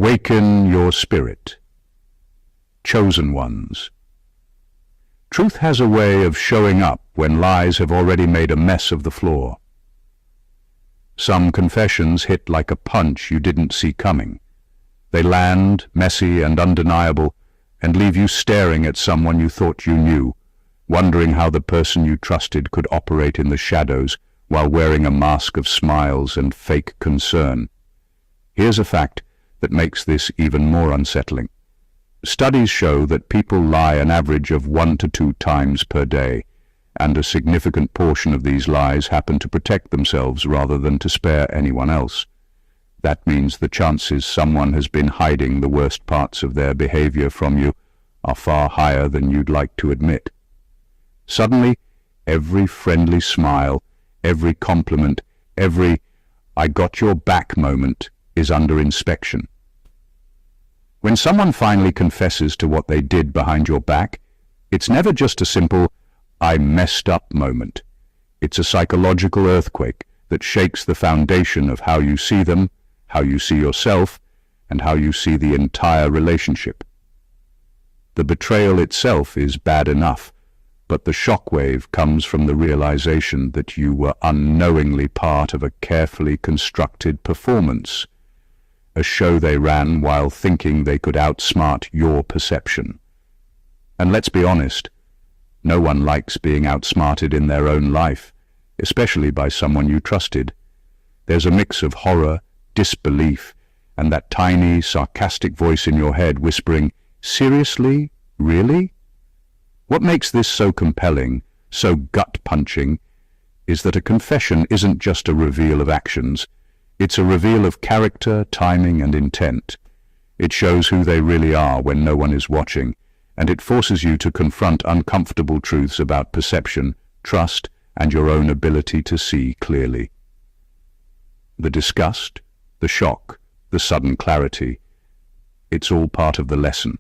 Awaken your spirit. Chosen ones. Truth has a way of showing up when lies have already made a mess of the floor. Some confessions hit like a punch you didn't see coming. They land, messy and undeniable, and leave you staring at someone you thought you knew, wondering how the person you trusted could operate in the shadows while wearing a mask of smiles and fake concern. Here's a fact that makes this even more unsettling. Studies show that people lie an average of 1 to 2 times per day, and a significant portion of these lies happen to protect themselves rather than to spare anyone else. That means the chances someone has been hiding the worst parts of their behavior from you are far higher than you'd like to admit. Suddenly, every friendly smile, every compliment, every "I got your back" moment is under inspection. When someone finally confesses to what they did behind your back, it's never just a simple "I messed up" moment. It's a psychological earthquake that shakes the foundation of how you see them, how you see yourself, and how you see the entire relationship. The betrayal itself is bad enough, but the shockwave comes from the realization that you were unknowingly part of a carefully constructed performance, a show they ran while thinking they could outsmart your perception. And let's be honest, no one likes being outsmarted in their own life, especially by someone you trusted. There's a mix of horror, disbelief, and that tiny, sarcastic voice in your head whispering, "Seriously? Really?" What makes this so compelling, so gut-punching, is that a confession isn't just a reveal of actions. It's a reveal of character, timing, and intent. It shows who they really are when no one is watching, and it forces you to confront uncomfortable truths about perception, trust, and your own ability to see clearly. The disgust, the shock, the sudden clarity, it's all part of the lesson.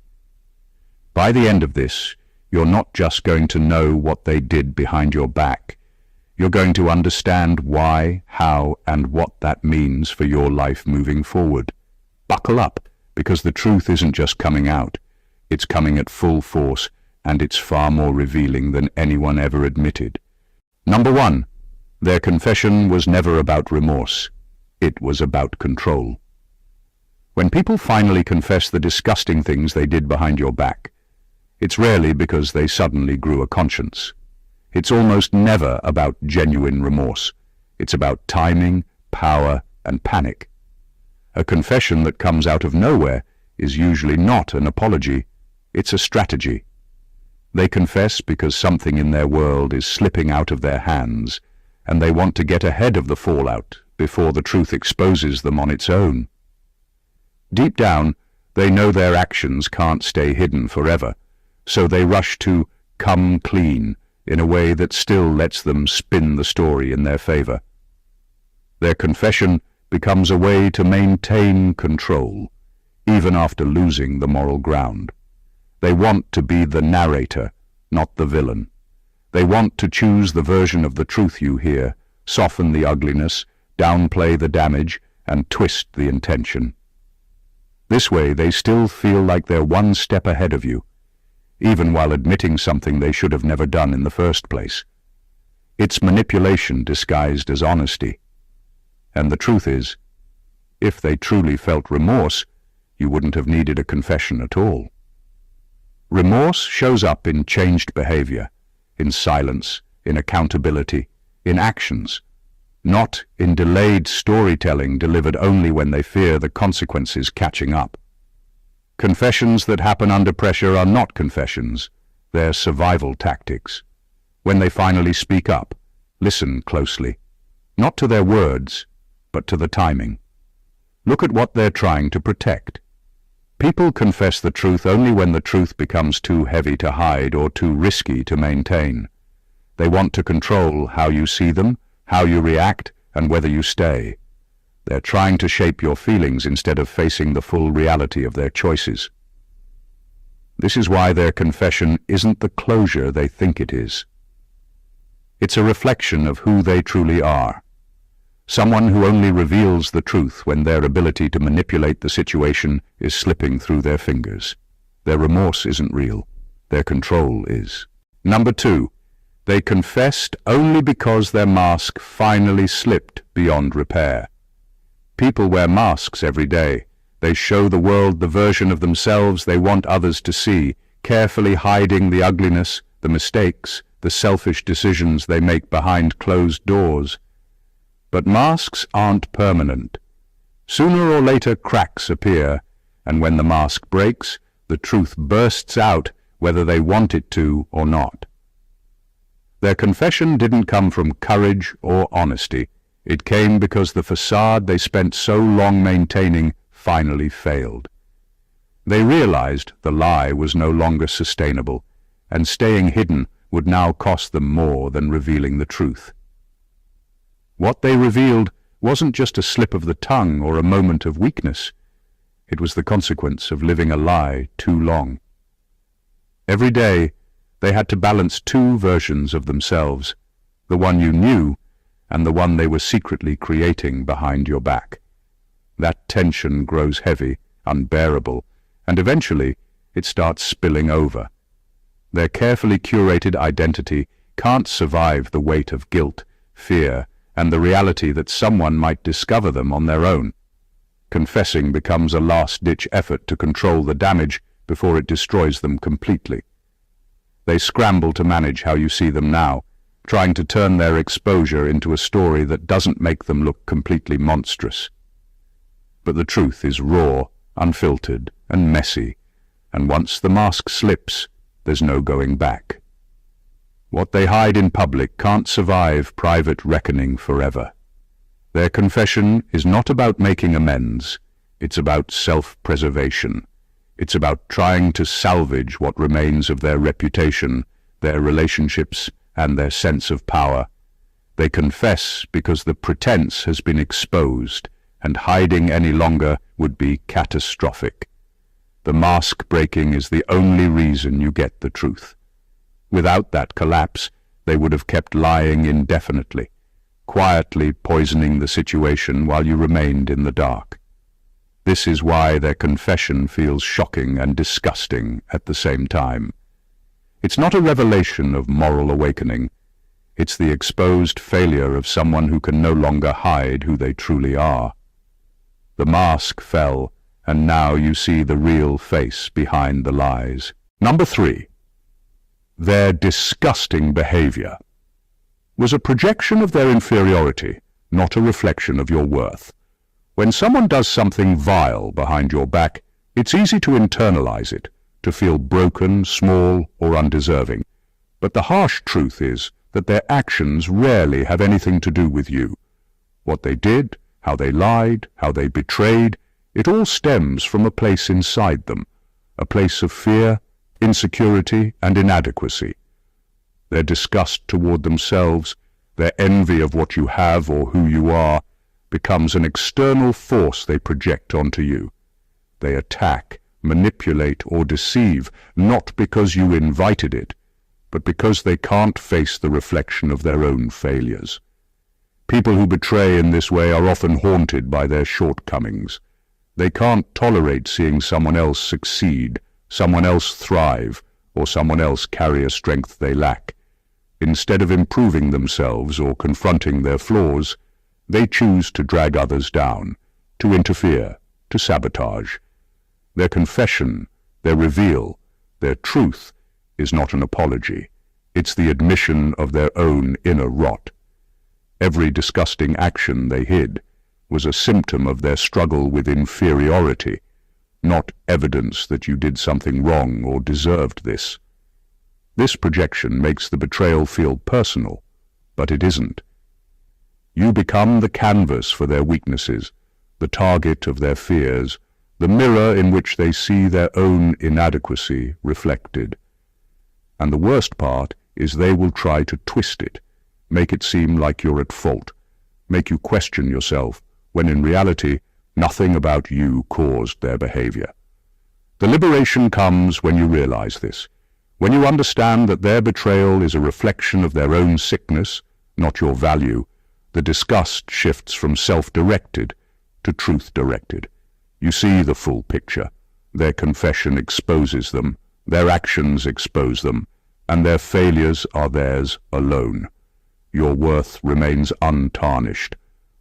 By the end of this, you're not just going to know what they did behind your back. You're going to understand why, how, and what that means for your life moving forward. Buckle up, because the truth isn't just coming out. It's coming at full force, and it's far more revealing than anyone ever admitted. Number 1, their confession was never about remorse. It was about control. When people finally confess the disgusting things they did behind your back, it's rarely because they suddenly grew a conscience. It's almost never about genuine remorse. It's about timing, power, and panic. A confession that comes out of nowhere is usually not an apology, it's a strategy. They confess because something in their world is slipping out of their hands, and they want to get ahead of the fallout before the truth exposes them on its own. Deep down, they know their actions can't stay hidden forever, so they rush to come clean in a way that still lets them spin the story in their favor. Their confession becomes a way to maintain control, even after losing the moral ground. They want to be the narrator, not the villain. They want to choose the version of the truth you hear, soften the ugliness, downplay the damage, and twist the intention. This way they still feel like they're one step ahead of you, even while admitting something they should have never done in the first place. It's manipulation disguised as honesty. And the truth is, if they truly felt remorse, you wouldn't have needed a confession at all. Remorse shows up in changed behavior, in silence, in accountability, in actions, not in delayed storytelling delivered only when they fear the consequences catching up. Confessions that happen under pressure are not confessions, they're survival tactics. When they finally speak up, listen closely, not to their words, but to the timing. Look at what they're trying to protect. People confess the truth only when the truth becomes too heavy to hide or too risky to maintain. They want to control how you see them, how you react, and whether you stay. They're trying to shape your feelings instead of facing the full reality of their choices. This is why their confession isn't the closure they think it is. It's a reflection of who they truly are. Someone who only reveals the truth when their ability to manipulate the situation is slipping through their fingers. Their remorse isn't real. Their control is. Number 2. They confessed only because their mask finally slipped beyond repair. People wear masks every day. They show the world the version of themselves they want others to see, carefully hiding the ugliness, the mistakes, the selfish decisions they make behind closed doors. But masks aren't permanent. Sooner or later cracks appear, and when the mask breaks, the truth bursts out whether they want it to or not. Their confession didn't come from courage or honesty. It came because the facade they spent so long maintaining finally failed. They realized the lie was no longer sustainable, and staying hidden would now cost them more than revealing the truth. What they revealed wasn't just a slip of the tongue or a moment of weakness. It was the consequence of living a lie too long. Every day, they had to balance two versions of themselves, the one you knew and the one they were secretly creating behind your back. That tension grows heavy, unbearable, and eventually it starts spilling over. Their carefully curated identity can't survive the weight of guilt, fear, and the reality that someone might discover them on their own. Confessing becomes a last-ditch effort to control the damage before it destroys them completely. They scramble to manage how you see them now, trying to turn their exposure into a story that doesn't make them look completely monstrous. But the truth is raw, unfiltered, and messy, and once the mask slips, there's no going back. What they hide in public can't survive private reckoning forever. Their confession is not about making amends, it's about self-preservation. It's about trying to salvage what remains of their reputation, their relationships, and their sense of power. They confess because the pretense has been exposed, and hiding any longer would be catastrophic. The mask breaking is the only reason you get the truth. Without that collapse, they would have kept lying indefinitely, quietly poisoning the situation while you remained in the dark. This is why their confession feels shocking and disgusting at the same time. It's not a revelation of moral awakening. It's the exposed failure of someone who can no longer hide who they truly are. The mask fell, and now you see the real face behind the lies. Number 3. Their disgusting behavior was a projection of their inferiority, not a reflection of your worth. When someone does something vile behind your back, it's easy to internalize it, to feel broken, small, or undeserving. But the harsh truth is that their actions rarely have anything to do with you. What they did, how they lied, how they betrayed, it all stems from a place inside them, a place of fear, insecurity, and inadequacy. Their disgust toward themselves, their envy of what you have or who you are, becomes an external force they project onto you. They attack, manipulate, or deceive, not because you invited it, but because they can't face the reflection of their own failures. People who betray in this way are often haunted by their shortcomings. They can't tolerate seeing someone else succeed, someone else thrive, or someone else carry a strength they lack. Instead of improving themselves or confronting their flaws, they choose to drag others down, to interfere, to sabotage. Their confession, their reveal, their truth is not an apology. It's the admission of their own inner rot. Every disgusting action they hid was a symptom of their struggle with inferiority, not evidence that you did something wrong or deserved this. This projection makes the betrayal feel personal, but it isn't. You become the canvas for their weaknesses, the target of their fears, the mirror in which they see their own inadequacy reflected. And the worst part is they will try to twist it, make it seem like you're at fault, make you question yourself, when in reality, nothing about you caused their behavior. The liberation comes when you realize this, when you understand that their betrayal is a reflection of their own sickness, not your value. The disgust shifts from self-directed to truth-directed. You see the full picture. Their confession exposes them, their actions expose them, and their failures are theirs alone. Your worth remains untarnished.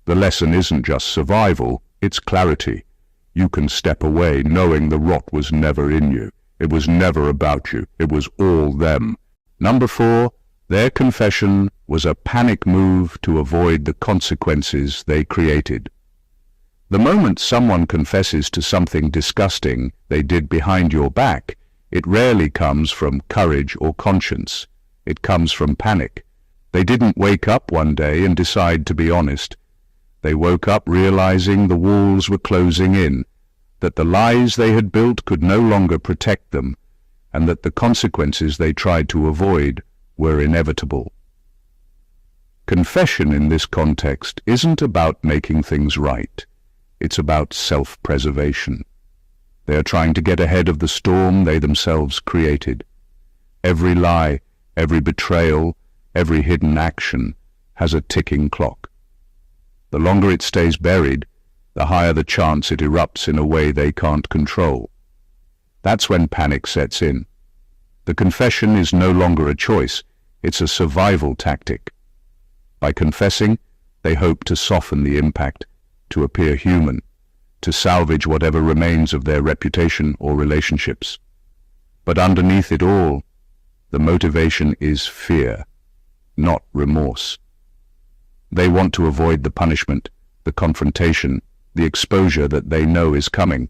The lesson isn't just survival, it's clarity. You can step away knowing the rot was never in you. It was never about you. It was all them. Number 4, their confession was a panic move to avoid the consequences they created. The moment someone confesses to something disgusting they did behind your back, it rarely comes from courage or conscience. It comes from panic. They didn't wake up one day and decide to be honest. They woke up realizing the walls were closing in, that the lies they had built could no longer protect them, and that the consequences they tried to avoid were inevitable. Confession in this context isn't about making things right. It's about self-preservation. They are trying to get ahead of the storm they themselves created. Every lie, every betrayal, every hidden action has a ticking clock. The longer it stays buried, the higher the chance it erupts in a way they can't control. That's when panic sets in. The confession is no longer a choice, it's a survival tactic. By confessing, they hope to soften the impact, to appear human, to salvage whatever remains of their reputation or relationships. But underneath it all, the motivation is fear, not remorse. They want to avoid the punishment, the confrontation, the exposure that they know is coming.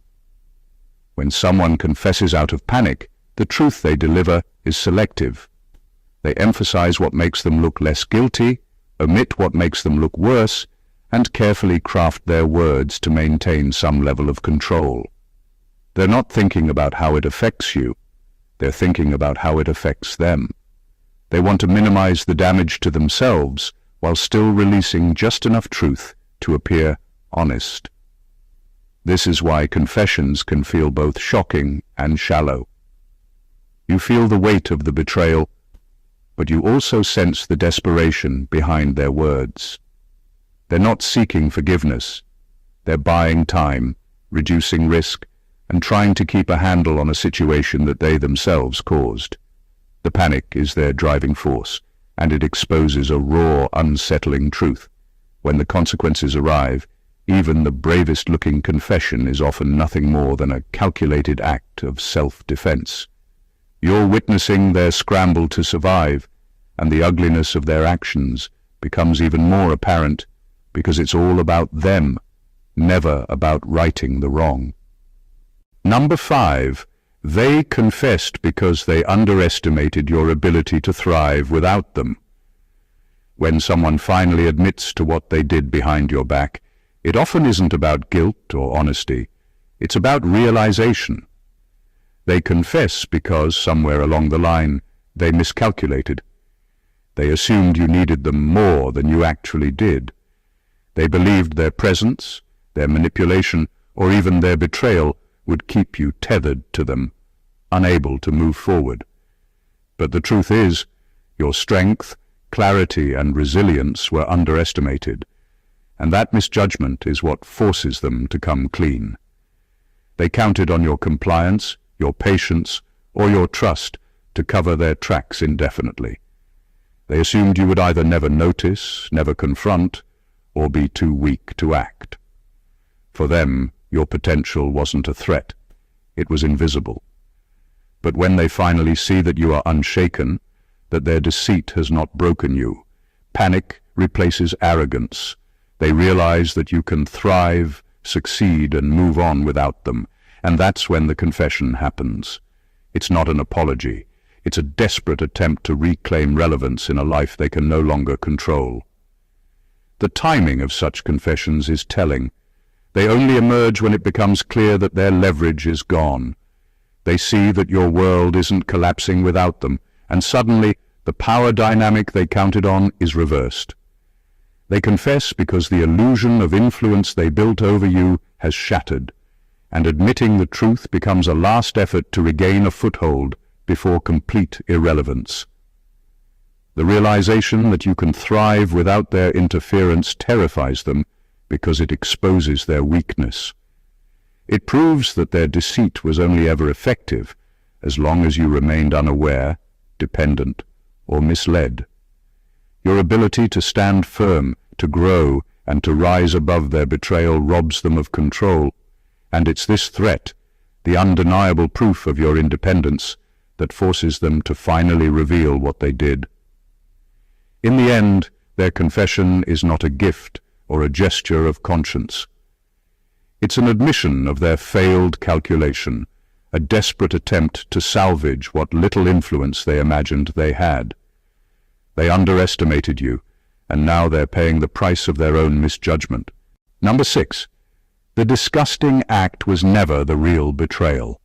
When someone confesses out of panic, the truth they deliver is selective. They emphasize what makes them look less guilty, omit what makes them look worse, and carefully craft their words to maintain some level of control. They're not thinking about how it affects you, they're thinking about how it affects them. They want to minimize the damage to themselves while still releasing just enough truth to appear honest. This is why confessions can feel both shocking and shallow. You feel the weight of the betrayal, but you also sense the desperation behind their words. They're not seeking forgiveness. They're buying time, reducing risk, and trying to keep a handle on a situation that they themselves caused. The panic is their driving force, and it exposes a raw, unsettling truth. When the consequences arrive, even the bravest-looking confession is often nothing more than a calculated act of self-defense. You're witnessing their scramble to survive, and the ugliness of their actions becomes even more apparent because it's all about them, never about righting the wrong. Number 5, they confessed because they underestimated your ability to thrive without them. When someone finally admits to what they did behind your back, it often isn't about guilt or honesty. It's about realization. They confess because somewhere along the line they miscalculated. They assumed you needed them more than you actually did. They believed their presence, their manipulation, or even their betrayal would keep you tethered to them, unable to move forward. But the truth is, your strength, clarity, and resilience were underestimated, and that misjudgment is what forces them to come clean. They counted on your compliance, your patience, or your trust to cover their tracks indefinitely. They assumed you would either never notice, never confront, or be too weak to act. For them, your potential wasn't a threat, it was invisible. But when they finally see that you are unshaken, that their deceit has not broken you, panic replaces arrogance. They realize that you can thrive, succeed, and move on without them, and that's when the confession happens. It's not an apology. It's a desperate attempt to reclaim relevance in a life they can no longer control. The timing of such confessions is telling. They only emerge when it becomes clear that their leverage is gone. They see that your world isn't collapsing without them, and suddenly the power dynamic they counted on is reversed. They confess because the illusion of influence they built over you has shattered, and admitting the truth becomes a last effort to regain a foothold before complete irrelevance. The realization that you can thrive without their interference terrifies them because it exposes their weakness. It proves that their deceit was only ever effective as long as you remained unaware, dependent, or misled. Your ability to stand firm, to grow, and to rise above their betrayal robs them of control, and it's this threat, the undeniable proof of your independence, that forces them to finally reveal what they did. In the end, their confession is not a gift or a gesture of conscience. It's an admission of their failed calculation, a desperate attempt to salvage what little influence they imagined they had. They underestimated you, and now they're paying the price of their own misjudgment. Number 6. The disgusting act was never the real betrayal.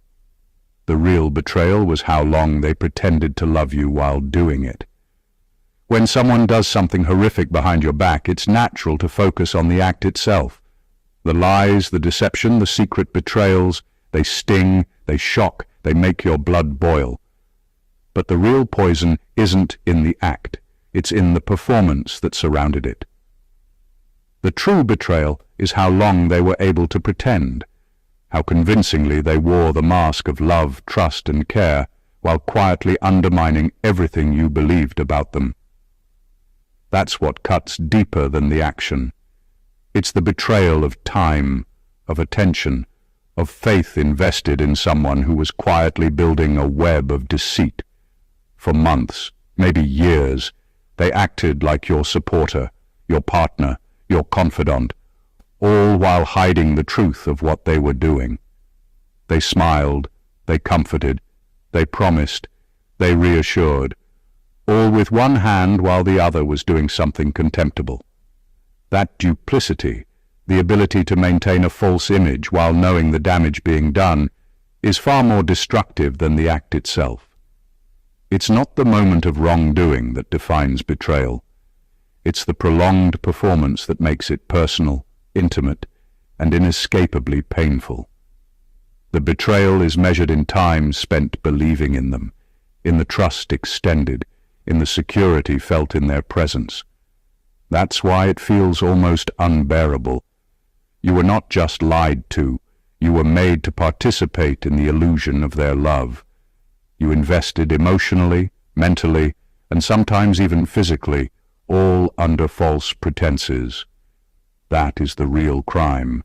The real betrayal was how long they pretended to love you while doing it. When someone does something horrific behind your back, it's natural to focus on the act itself. The lies, the deception, the secret betrayals, they sting, they shock, they make your blood boil. But the real poison isn't in the act, it's in the performance that surrounded it. The true betrayal is how long they were able to pretend, how convincingly they wore the mask of love, trust, and care, while quietly undermining everything you believed about them. That's what cuts deeper than the action. It's the betrayal of time, of attention, of faith invested in someone who was quietly building a web of deceit. For months, maybe years, they acted like your supporter, your partner, your confidant, all while hiding the truth of what they were doing. They smiled, they comforted, they promised, they reassured, all with one hand while the other was doing something contemptible. That duplicity, the ability to maintain a false image while knowing the damage being done, is far more destructive than the act itself. It's not the moment of wrongdoing that defines betrayal. It's the prolonged performance that makes it personal, intimate, and inescapably painful. The betrayal is measured in time spent believing in them, in the trust extended, in the security felt in their presence. That's why it feels almost unbearable. You were not just lied to, you were made to participate in the illusion of their love. You invested emotionally, mentally, and sometimes even physically, all under false pretenses. That is the real crime,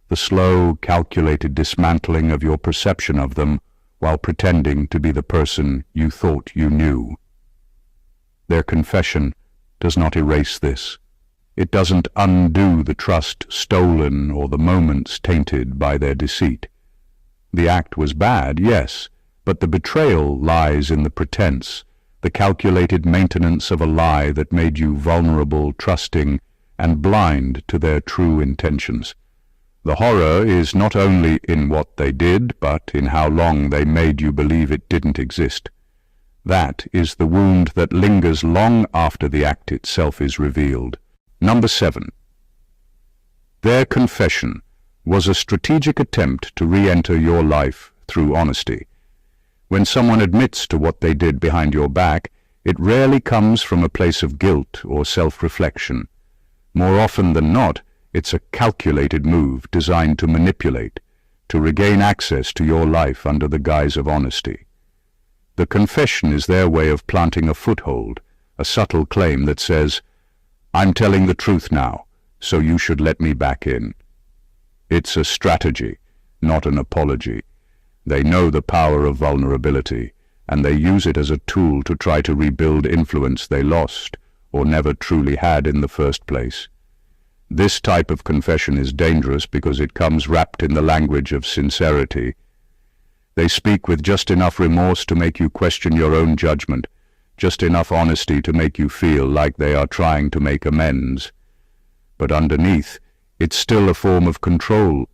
the slow, calculated dismantling of your perception of them while pretending to be the person you thought you knew. Their confession does not erase this. It doesn't undo the trust stolen or the moments tainted by their deceit. The act was bad, yes, but the betrayal lies in the pretense, the calculated maintenance of a lie that made you vulnerable, trusting, and blind to their true intentions. The horror is not only in what they did, but in how long they made you believe it didn't exist. That is the wound that lingers long after the act itself is revealed. Number 7. Their confession was a strategic attempt to re-enter your life through honesty. When someone admits to what they did behind your back, it rarely comes from a place of guilt or self-reflection. More often than not, it's a calculated move designed to manipulate, to regain access to your life under the guise of honesty. The confession is their way of planting a foothold, a subtle claim that says, "I'm telling the truth now, so you should let me back in." It's a strategy, not an apology. They know the power of vulnerability, and they use it as a tool to try to rebuild influence they lost or never truly had in the first place. This type of confession is dangerous because it comes wrapped in the language of sincerity. They speak with just enough remorse to make you question your own judgment, just enough honesty to make you feel like they are trying to make amends. But underneath, it's still a form of control.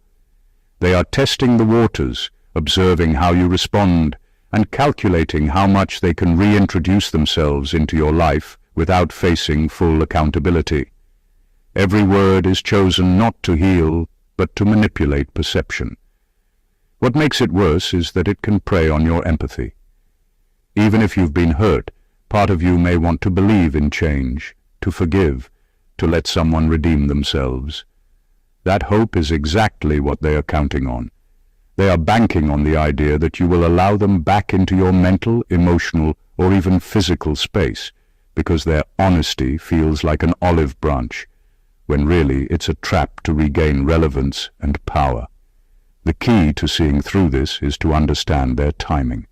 They are testing the waters, observing how you respond, and calculating how much they can reintroduce themselves into your life without facing full accountability. Every word is chosen not to heal, but to manipulate perception. What makes it worse is that it can prey on your empathy. Even if you've been hurt, Part of you may want to believe in change, to forgive, to let someone redeem themselves. That hope is exactly what they are counting on. They are banking on the idea that you will allow them back into your mental, emotional, or even physical space, because their honesty feels like an olive branch, when really it's a trap to regain relevance and power. The key to seeing through this is to understand their timing.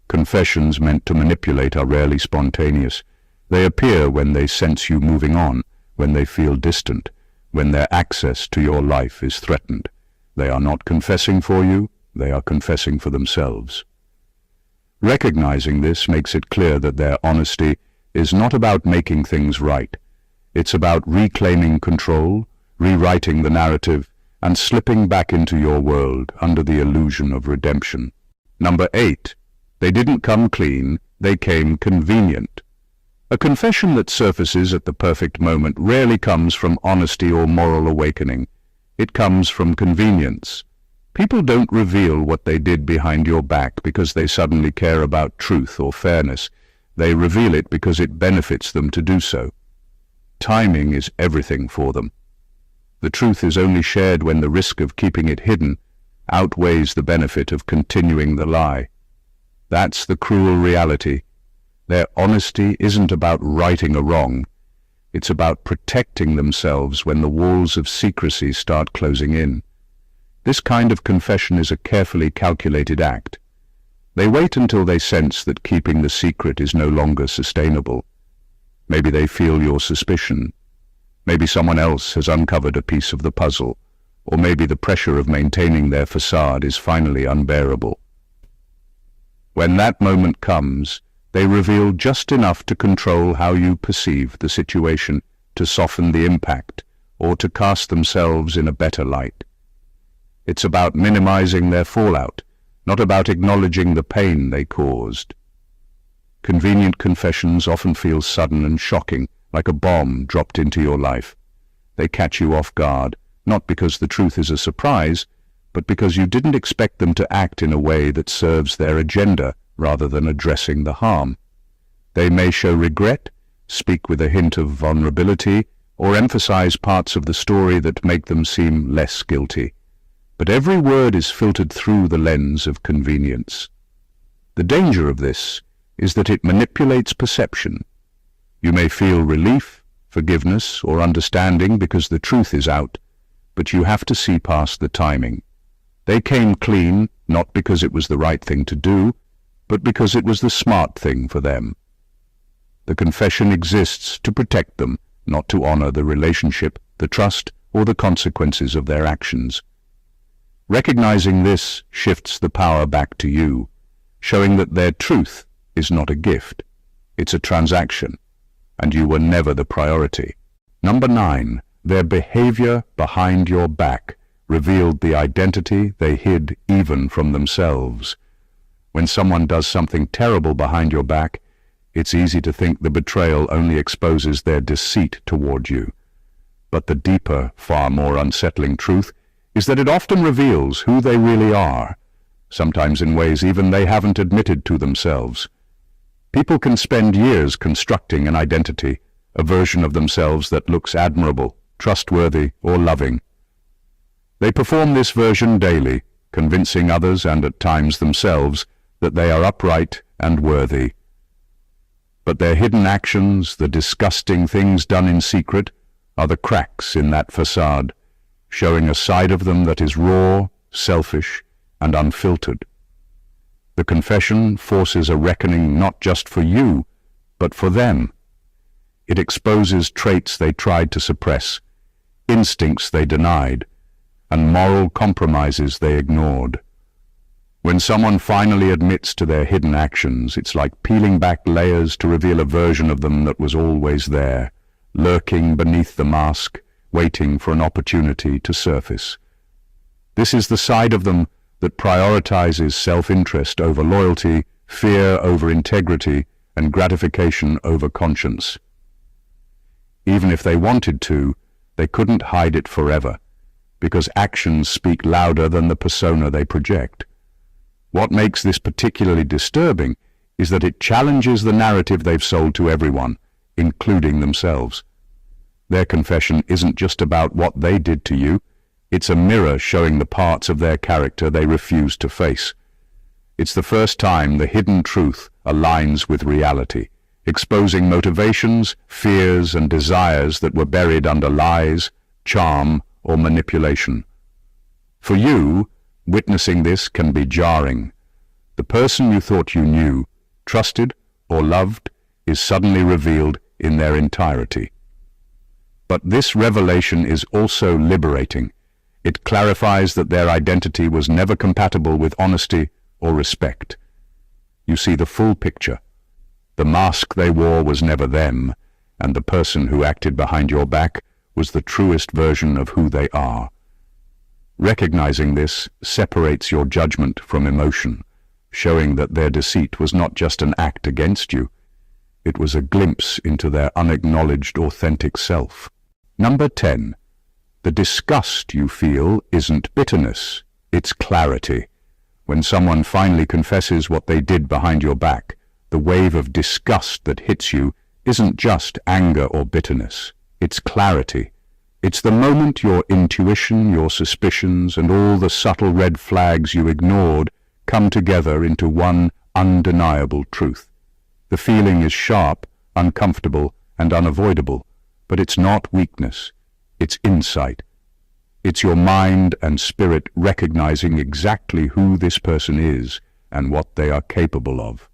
Confessions meant to manipulate are rarely spontaneous. They appear when they sense you moving on, when they feel distant, when their access to your life is threatened. They are not confessing for you, they are confessing for themselves. Recognizing this makes it clear that their honesty is not about making things right. It's about reclaiming control, rewriting the narrative, and slipping back into your world under the illusion of redemption. Number 8. They didn't come clean, they came convenient. A confession that surfaces at the perfect moment rarely comes from honesty or moral awakening. It comes from convenience. People don't reveal what they did behind your back because they suddenly care about truth or fairness. They reveal it because it benefits them to do so. Timing is everything for them. The truth is only shared when the risk of keeping it hidden outweighs the benefit of continuing the lie. That's the cruel reality. Their honesty isn't about righting a wrong. It's about protecting themselves when the walls of secrecy start closing in. This kind of confession is a carefully calculated act. They wait until they sense that keeping the secret is no longer sustainable. Maybe they feel your suspicion. Maybe someone else has uncovered a piece of the puzzle, or maybe the pressure of maintaining their facade is finally unbearable. When that moment comes, they reveal just enough to control how you perceive the situation, to soften the impact, or to cast themselves in a better light. It's about minimizing their fallout, not about acknowledging the pain they caused. Convenient confessions often feel sudden and shocking, like a bomb dropped into your life. They catch you off guard, not because the truth is a surprise, but because you didn't expect them to act in a way that serves their agenda rather than addressing the harm. They may show regret, speak with a hint of vulnerability, or emphasize parts of the story that make them seem less guilty. But every word is filtered through the lens of convenience. The danger of this is that it manipulates perception. You may feel relief, forgiveness, or understanding because the truth is out, but you have to see past the timing. They came clean, not because it was the right thing to do, but because it was the smart thing for them. The confession exists to protect them, not to honor the relationship, the trust, or the consequences of their actions. Recognizing this shifts the power back to you, showing that their truth is not a gift, it's a transaction, and you were never the priority. Number 9, their behavior behind your back revealed the identity they hid even from themselves. When someone does something terrible behind your back, it's easy to think the betrayal only exposes their deceit toward you. But the deeper, far more unsettling truth is that it often reveals who they really are, sometimes in ways even they haven't admitted to themselves. People can spend years constructing an identity, a version of themselves that looks admirable, trustworthy, or loving. They perform this version daily, convincing others and at times themselves that they are upright and worthy. But their hidden actions, the disgusting things done in secret, are the cracks in that facade, showing a side of them that is raw, selfish, and unfiltered. The confession forces a reckoning not just for you, but for them. It exposes traits they tried to suppress, instincts they denied, and moral compromises they ignored. When someone finally admits to their hidden actions, it's like peeling back layers to reveal a version of them that was always there, lurking beneath the mask, waiting for an opportunity to surface. This is the side of them that prioritizes self-interest over loyalty, fear over integrity, and gratification over conscience. Even if they wanted to, they couldn't hide it forever, because actions speak louder than the persona they project. What makes this particularly disturbing is that it challenges the narrative they've sold to everyone, including themselves. Their confession isn't just about what they did to you, it's a mirror showing the parts of their character they refuse to face. It's the first time the hidden truth aligns with reality, exposing motivations, fears, and desires that were buried under lies, charm, or manipulation. For you, witnessing this can be jarring. The person you thought you knew, trusted, or loved is suddenly revealed in their entirety. But this revelation is also liberating. It clarifies that their identity was never compatible with honesty or respect. You see the full picture. The mask they wore was never them, and the person who acted behind your back was the truest version of who they are. Recognizing this separates your judgment from emotion, showing that their deceit was not just an act against you, it was a glimpse into their unacknowledged authentic self. Number 10. The disgust you feel isn't bitterness, it's clarity. When someone finally confesses what they did behind your back, the wave of disgust that hits you isn't just anger or bitterness, it's clarity. It's the moment your intuition, your suspicions, and all the subtle red flags you ignored come together into one undeniable truth. The feeling is sharp, uncomfortable, and unavoidable, but it's not weakness, it's insight. It's your mind and spirit recognizing exactly who this person is and what they are capable of.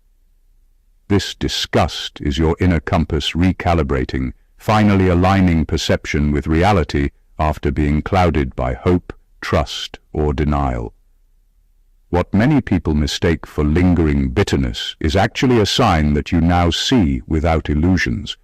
This disgust is your inner compass recalibrating, finally aligning perception with reality after being clouded by hope, trust, or denial. What many people mistake for lingering bitterness is actually a sign that you now see without illusions.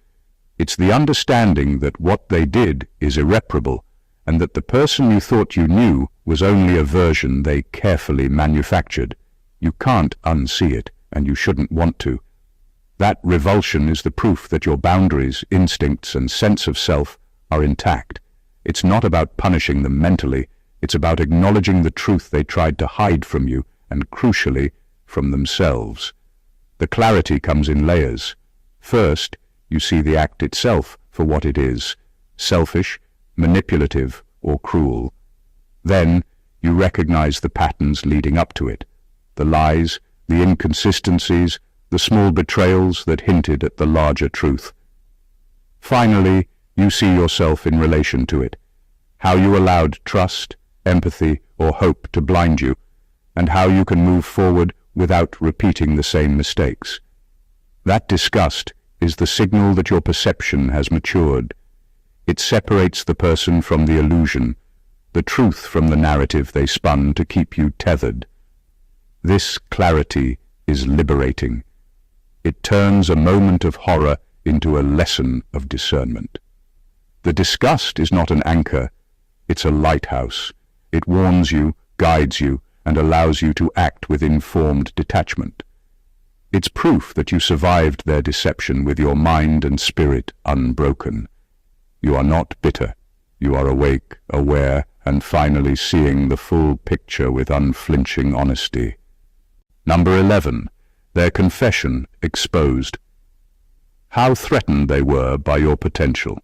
It's the understanding that what they did is irreparable, and that the person you thought you knew was only a version they carefully manufactured. You can't unsee it, and you shouldn't want to. That revulsion is the proof that your boundaries, instincts, and sense of self are intact. It's not about punishing them mentally, it's about acknowledging the truth they tried to hide from you, and crucially, from themselves. The clarity comes in layers. First, you see the act itself for what it is, selfish, manipulative, or cruel. Then, you recognize the patterns leading up to it, the lies, the inconsistencies, the small betrayals that hinted at the larger truth. Finally, you see yourself in relation to it, how you allowed trust, empathy, or hope to blind you, and how you can move forward without repeating the same mistakes. That disgust is the signal that your perception has matured. It separates the person from the illusion, the truth from the narrative they spun to keep you tethered. This clarity is liberating. It turns a moment of horror into a lesson of discernment. The disgust is not an anchor, it's a lighthouse. It warns you, guides you, and allows you to act with informed detachment. It's proof that you survived their deception with your mind and spirit unbroken. You are not bitter. You are awake, aware, and finally seeing the full picture with unflinching honesty. Number 11. Their confession exposed. How threatened they were by your potential.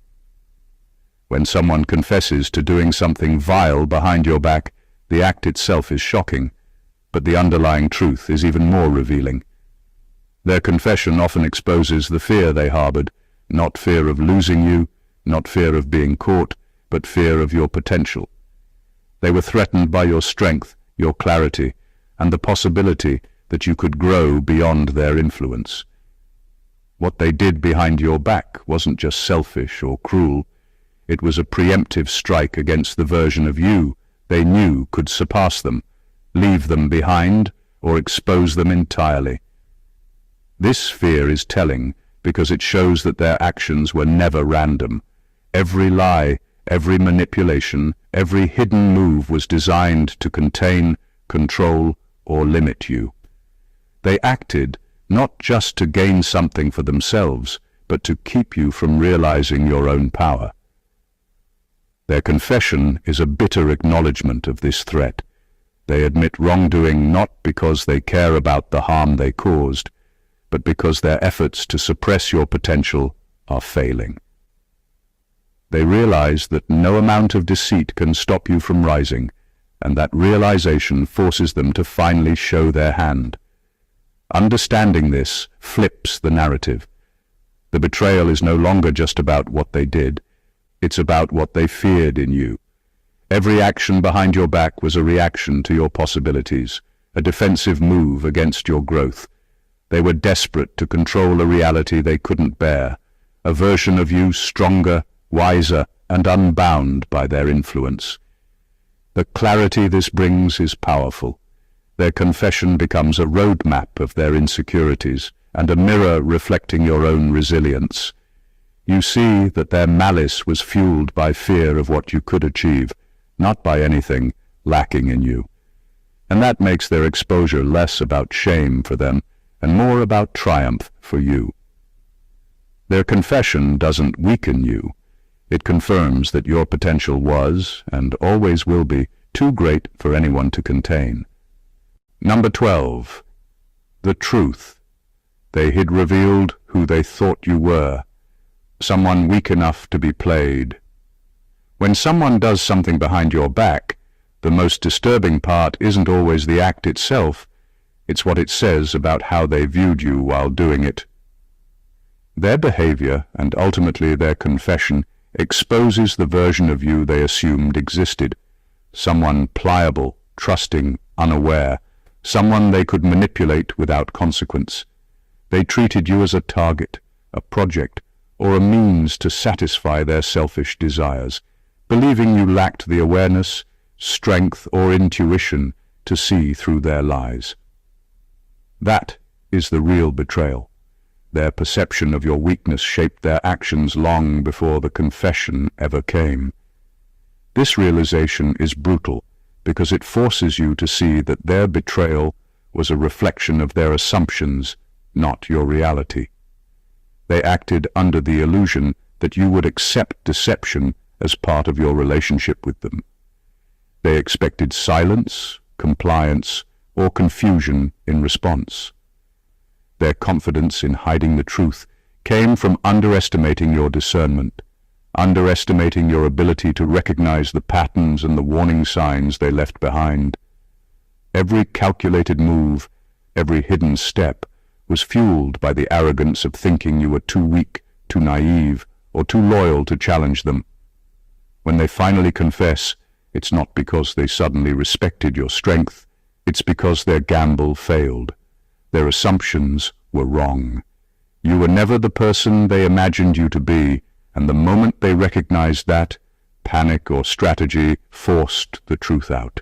When someone confesses to doing something vile behind your back, the act itself is shocking, but the underlying truth is even more revealing. Their confession often exposes the fear they harbored, not fear of losing you, not fear of being caught, but fear of your potential. They were threatened by your strength, your clarity, and the possibility that you could grow beyond their influence. What they did behind your back wasn't just selfish or cruel. It was a preemptive strike against the version of you they knew could surpass them, leave them behind, or expose them entirely. This fear is telling because it shows that their actions were never random. Every lie, every manipulation, every hidden move was designed to contain, control, or limit you. They acted not just to gain something for themselves, but to keep you from realizing your own power. Their confession is a bitter acknowledgement of this threat. They admit wrongdoing not because they care about the harm they caused, but because their efforts to suppress your potential are failing. They realize that no amount of deceit can stop you from rising, and that realization forces them to finally show their hand. Understanding this flips the narrative. The betrayal is no longer just about what they did, it's about what they feared in you. Every action behind your back was a reaction to your possibilities, a defensive move against your growth. They were desperate to control a reality they couldn't bear, a version of you stronger, wiser, and unbound by their influence. The clarity this brings is powerful. Their confession becomes a roadmap of their insecurities and a mirror reflecting your own resilience. You see that their malice was fueled by fear of what you could achieve, not by anything lacking in you. And that makes their exposure less about shame for them and more about triumph for you. Their confession doesn't weaken you. It confirms that your potential was, and always will be, too great for anyone to contain. Number 12. The truth. They had revealed who they thought you were, someone weak enough to be played. When someone does something behind your back, the most disturbing part isn't always the act itself, it's what it says about how they viewed you while doing it. Their behavior, and ultimately their confession, exposes the version of you they assumed existed, someone pliable, trusting, unaware, someone they could manipulate without consequence. They treated you as a target, a project, or a means to satisfy their selfish desires, believing you lacked the awareness, strength, or intuition to see through their lies. That is the real betrayal. Their perception of your weakness shaped their actions long before the confession ever came. This realization is brutal because it forces you to see that their betrayal was a reflection of their assumptions, not your reality. They acted under the illusion that you would accept deception as part of your relationship with them. They expected silence, compliance, or confusion in response. Their confidence in hiding the truth came from underestimating your discernment, underestimating your ability to recognize the patterns and the warning signs they left behind. Every calculated move, every hidden step, was fueled by the arrogance of thinking you were too weak, too naive, or too loyal to challenge them. When they finally confess, it's not because they suddenly respected your strength, it's because their gamble failed. Their assumptions were wrong. You were never the person they imagined you to be, and the moment they recognized that, panic or strategy forced the truth out.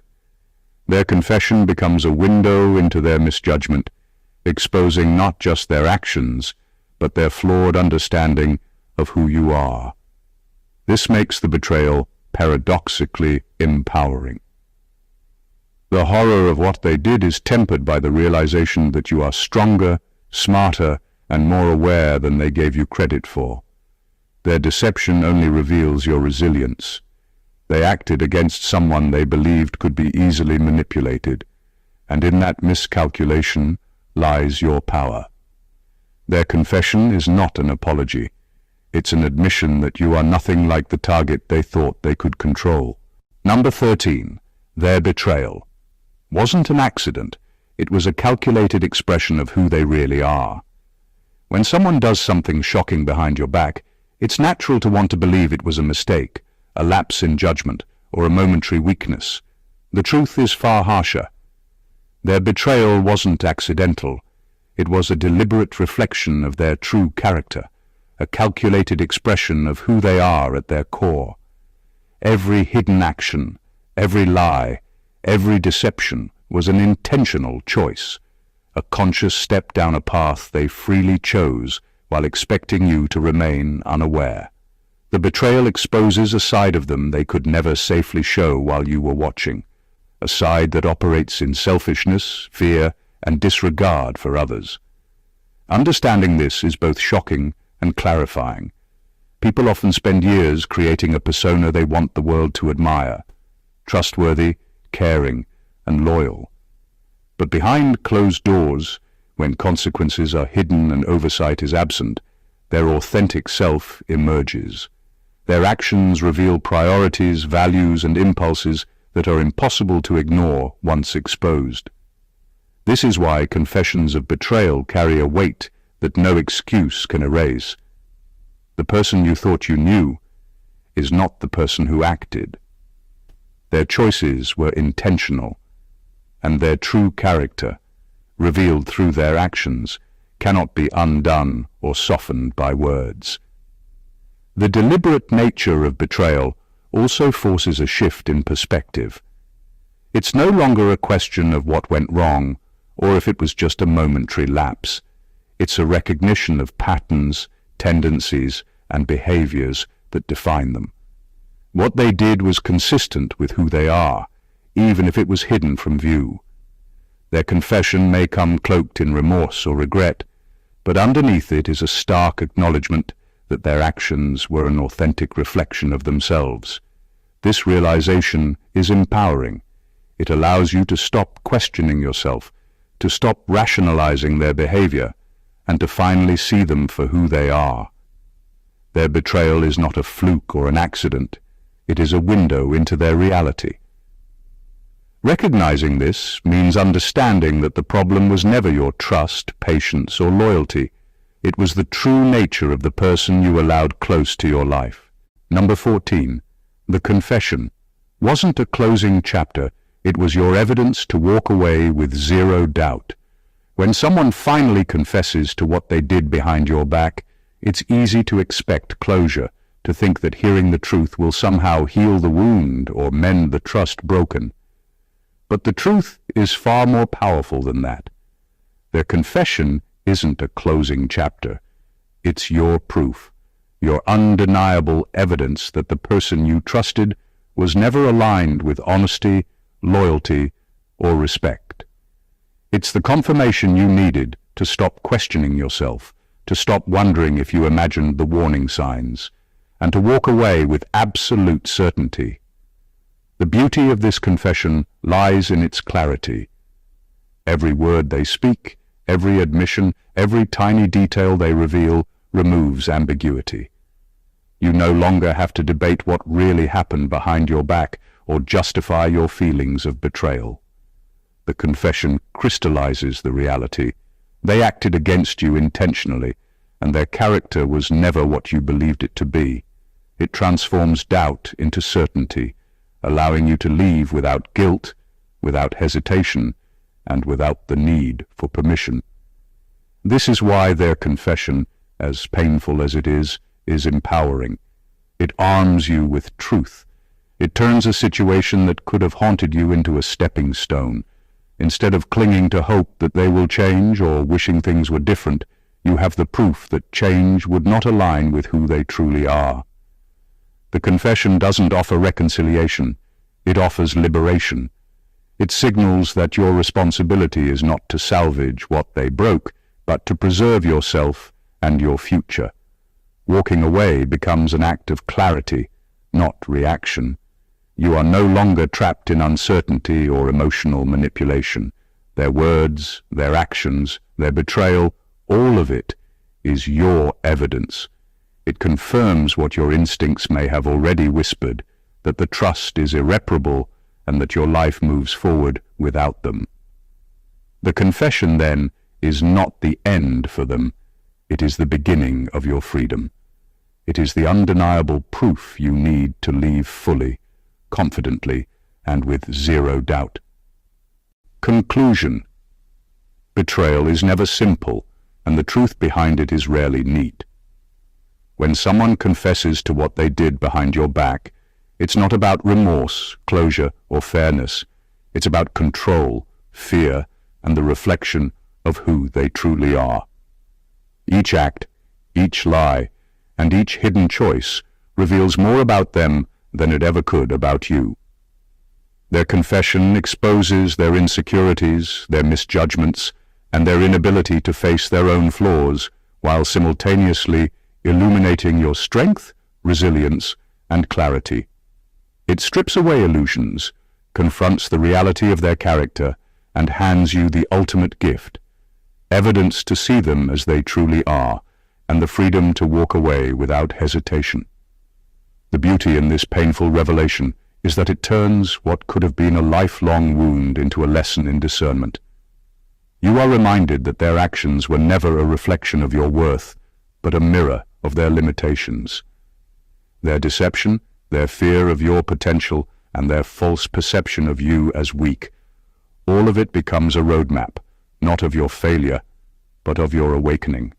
Their confession becomes a window into their misjudgment, exposing not just their actions, but their flawed understanding of who you are. This makes the betrayal paradoxically empowering. The horror of what they did is tempered by the realization that you are stronger, smarter, and more aware than they gave you credit for. Their deception only reveals your resilience. They acted against someone they believed could be easily manipulated, and in that miscalculation lies your power. Their confession is not an apology. It's an admission that you are nothing like the target they thought they could control. Number 13. Their betrayal wasn't an accident. It was a calculated expression of who they really are. When someone does something shocking behind your back, it's natural to want to believe it was a mistake, a lapse in judgment, or a momentary weakness. The truth is far harsher. Their betrayal wasn't accidental. It was a deliberate reflection of their true character, a calculated expression of who they are at their core. Every hidden action, every lie, every deception was an intentional choice, a conscious step down a path they freely chose while expecting you to remain unaware. The betrayal exposes a side of them they could never safely show while you were watching, a side that operates in selfishness, fear, and disregard for others. Understanding this is both shocking and clarifying. People often spend years creating a persona they want the world to admire, trustworthy, caring, and loyal. But behind closed doors, When consequences are hidden and oversight is absent, their authentic self emerges. Their actions reveal priorities, values, and impulses that are impossible to ignore once exposed. This is why confessions of betrayal carry a weight that no excuse can erase. The person you thought you knew is not the person who acted. Their choices were intentional, and their true character, revealed through their actions, cannot be undone or softened by words. The deliberate nature of betrayal also forces a shift in perspective. It's no longer a question of what went wrong or if it was just a momentary lapse. It's a recognition of patterns, tendencies, and behaviors that define them. What they did was consistent with who they are, even if it was hidden from view. Their confession may come cloaked in remorse or regret, but underneath it is a stark acknowledgement that their actions were an authentic reflection of themselves. This realization is empowering. It allows you to stop questioning yourself, to stop rationalizing their behavior, and to finally see them for who they are. Their betrayal is not a fluke or an accident. It is a window into their reality. Recognizing this means understanding that the problem was never your trust, patience, or loyalty. It was the true nature of the person you allowed close to your life. Number 14. The confession wasn't a closing chapter. It was your evidence to walk away with zero doubt. When someone finally confesses to what they did behind your back, it's easy to expect closure, to think that hearing the truth will somehow heal the wound or mend the trust broken. But the truth is far more powerful than that. Their confession isn't a closing chapter. It's your proof, your undeniable evidence that the person you trusted was never aligned with honesty, loyalty, or respect. It's the confirmation you needed to stop questioning yourself, to stop wondering if you imagined the warning signs, and to walk away with absolute certainty. The beauty of this confession lies in its clarity. Every word they speak, every admission, every tiny detail they reveal removes ambiguity. You no longer have to debate what really happened behind your back or justify your feelings of betrayal. The confession crystallizes the reality. They acted against you intentionally, and their character was never what you believed it to be. It transforms doubt into certainty, allowing you to leave without guilt, without hesitation, and without the need for permission. This is why their confession, as painful as it is empowering. It arms you with truth. It turns a situation that could have haunted you into a stepping stone. Instead of clinging to hope that they will change or wishing things were different, you have the proof that change would not align with who they truly are. The confession doesn't offer reconciliation. It offers liberation. It signals that your responsibility is not to salvage what they broke, but to preserve yourself and your future. Walking away becomes an act of clarity, not reaction. You are no longer trapped in uncertainty or emotional manipulation. Their words, their actions, their betrayal, all of it is your evidence. It confirms what your instincts may have already whispered, that the trust is irreparable and that your life moves forward without them. The confession, then, is not the end for them. It is the beginning of your freedom. It is the undeniable proof you need to leave fully, confidently, and with zero doubt. Conclusion. Betrayal is never simple, and the truth behind it is rarely neat. When someone confesses to what they did behind your back, it's not about remorse, closure, or fairness. It's about control, fear, and the reflection of who they truly are. Each act, each lie, and each hidden choice reveals more about them than it ever could about you. Their confession exposes their insecurities, their misjudgments, and their inability to face their own flaws, while simultaneously illuminating your strength, resilience, and clarity. It strips away illusions, confronts the reality of their character, and hands you the ultimate gift, evidence to see them as they truly are, and the freedom to walk away without hesitation. The beauty in this painful revelation is that it turns what could have been a lifelong wound into a lesson in discernment. You are reminded that their actions were never a reflection of your worth, but a mirror of their limitations. Their deception, their fear of your potential, and their false perception of you as weak, all of it becomes a roadmap, not of your failure, but of your awakening.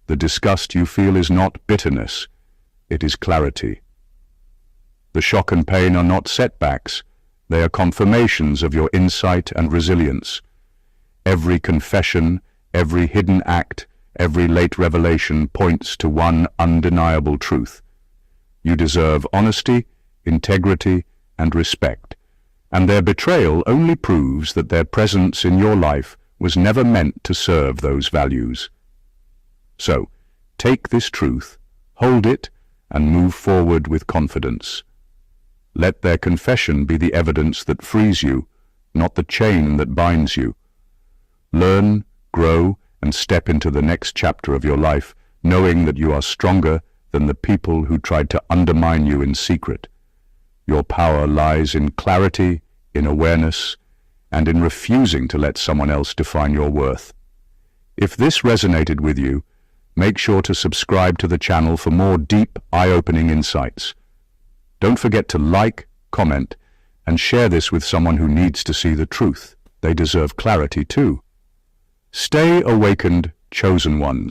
The disgust you feel is not bitterness, it is clarity. The shock and pain are not setbacks, they are confirmations of your insight and resilience. Every confession, every hidden act, every late revelation points to one undeniable truth. You deserve honesty, integrity, and respect, and their betrayal only proves that their presence in your life was never meant to serve those values. So, take this truth, hold it, and move forward with confidence. Let their confession be the evidence that frees you, not the chain that binds you. Learn, grow, and step into the next chapter of your life, knowing that you are stronger than the people who tried to undermine you in secret. Your power lies in clarity, in awareness, and in refusing to let someone else define your worth. If this resonated with you, make sure to subscribe to the channel for more deep, eye-opening insights. Don't forget to like, comment, and share this with someone who needs to see the truth. They deserve clarity too. Stay awakened, chosen ones.